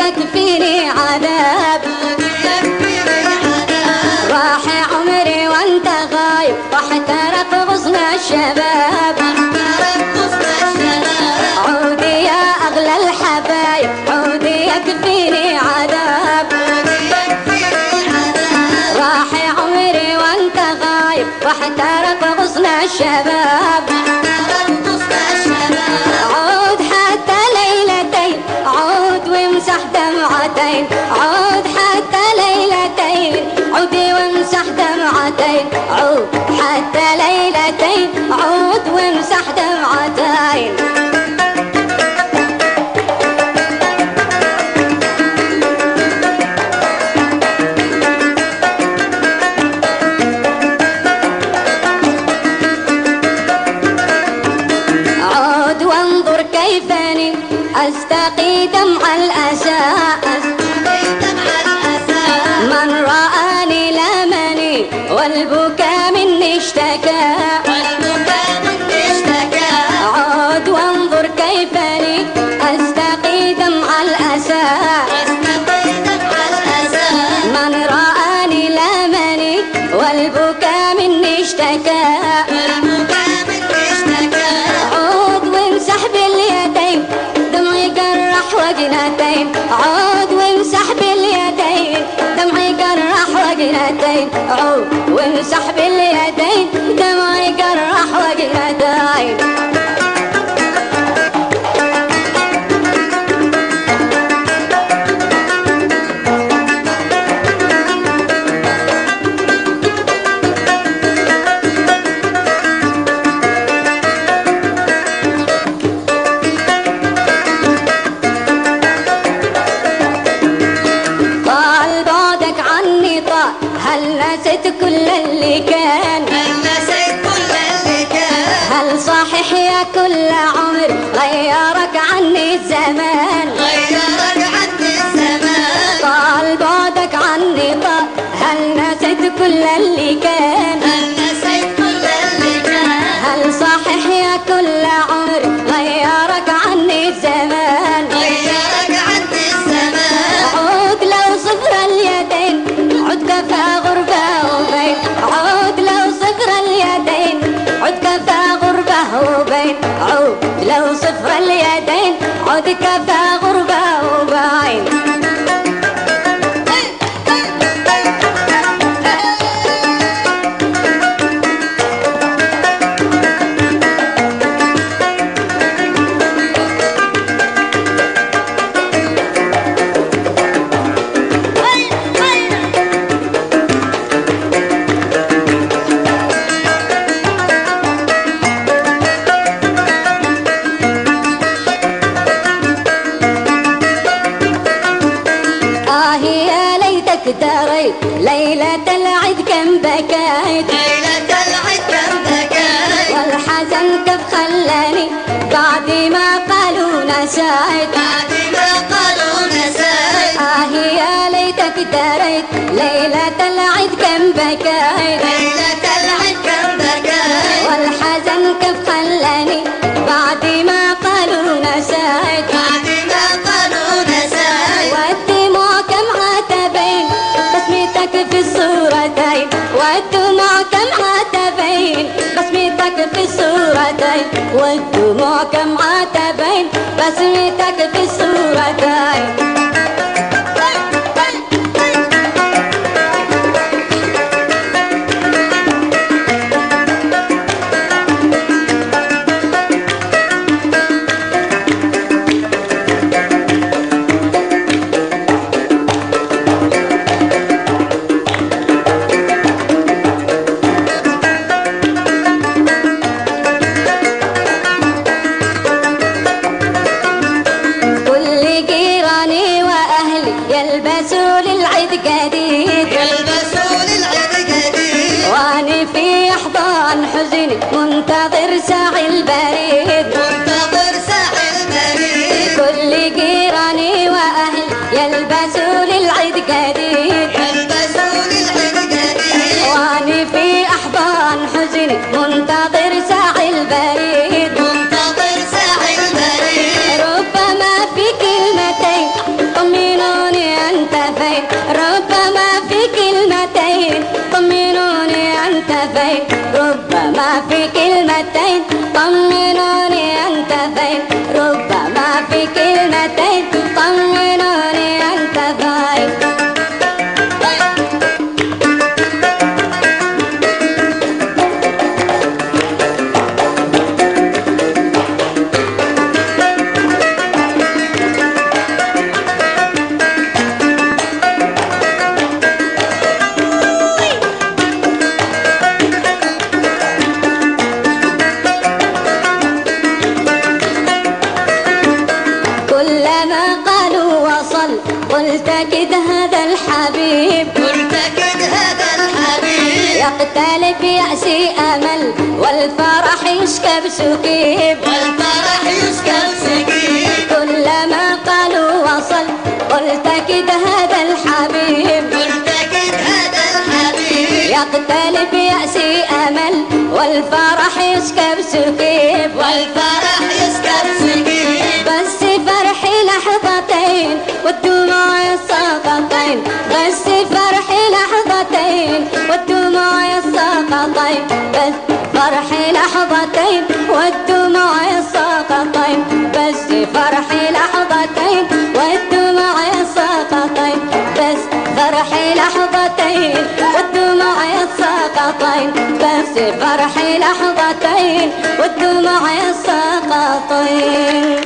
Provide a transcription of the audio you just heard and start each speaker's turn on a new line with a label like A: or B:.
A: يكفيني عذاب راح عمري وانت غايب واحترق غصن الشباب عودي يا اغلى الحبايب عودي يكفيني عذاب راح عمري وانت غايب واحترق غصن الشباب عود حتى ليلتين عود وامسح دمعتين عود حتى ليلتين عودي وامسح دمعتين عود حتى ليلتين عود وامسح دمعتين عود وانظر كيفني استقي دمع الاسى من رآني لامني والبكاء مني اشتكى عود وانظر كيفني استقي دمع الاسى من رآني لامني والبكاء مني اشتكى عود وامسح باليدين دمعي جرح وجنتين عود وامسح باليدين دمعي جرح وجنتين عود وامسح باليدين دمعي جرح وجنتين طال بعدك عني طال هل نسيت كل اللي كان هل صحيح يا كل عمر غيرك عني الزمان طال بعدك عني طال هل نسيت كل اللي كان هل صحيح يا كل عمر غيرك عني الزمان عود لو صفر اليدين عود كفى غربة وبين عود لو صفر اليدين عود كفى غربة وبين عود لو صفر اليدين عود كفى غربة وبين يا ليتك دريت ليلة العيد كم بكيت والحزن كيف خلاني بعد ما قالوا نسيت يا ليتك دريت ليلة العيد كم بكيت والحزن كيف خلاني بعد ما قالوا نسيت والدموع كم عتبين بسمتك في الصورتين والدموع كم عتبين بسمتك في الصورتين والدموع كم عتبين بسمتك في الصورتين ربما في كلمتين طمنوني أنت فاين. كلما قالوا وصل قلت أكيد هذا الحبيب،
B: قلت أكيد هذا الحبيب
A: يقتلب يأسي أمل والفرح يشكب سكيب،
B: والفرح يسكب سكيب.
A: كلما قالوا وصل قلت أكيد هذا الحبيب،
B: قلت أكيد هذا الحبيب
A: يقتلب يأسي أمل والفرح يشكب سكيب،
B: والفرح يسكب سكيب.
A: بس فرحي لحظتين والدموع الساقطين، بس فرحي لحظتين والدموع الساقطين، بس فرحي لحظتين والدموع الساقطين، بس فرحي لحظتين والدموع الساقطين، بس فرحي لحظتين والدموع الساقطين، بس فرحي لحظتين والدموع الساقطين.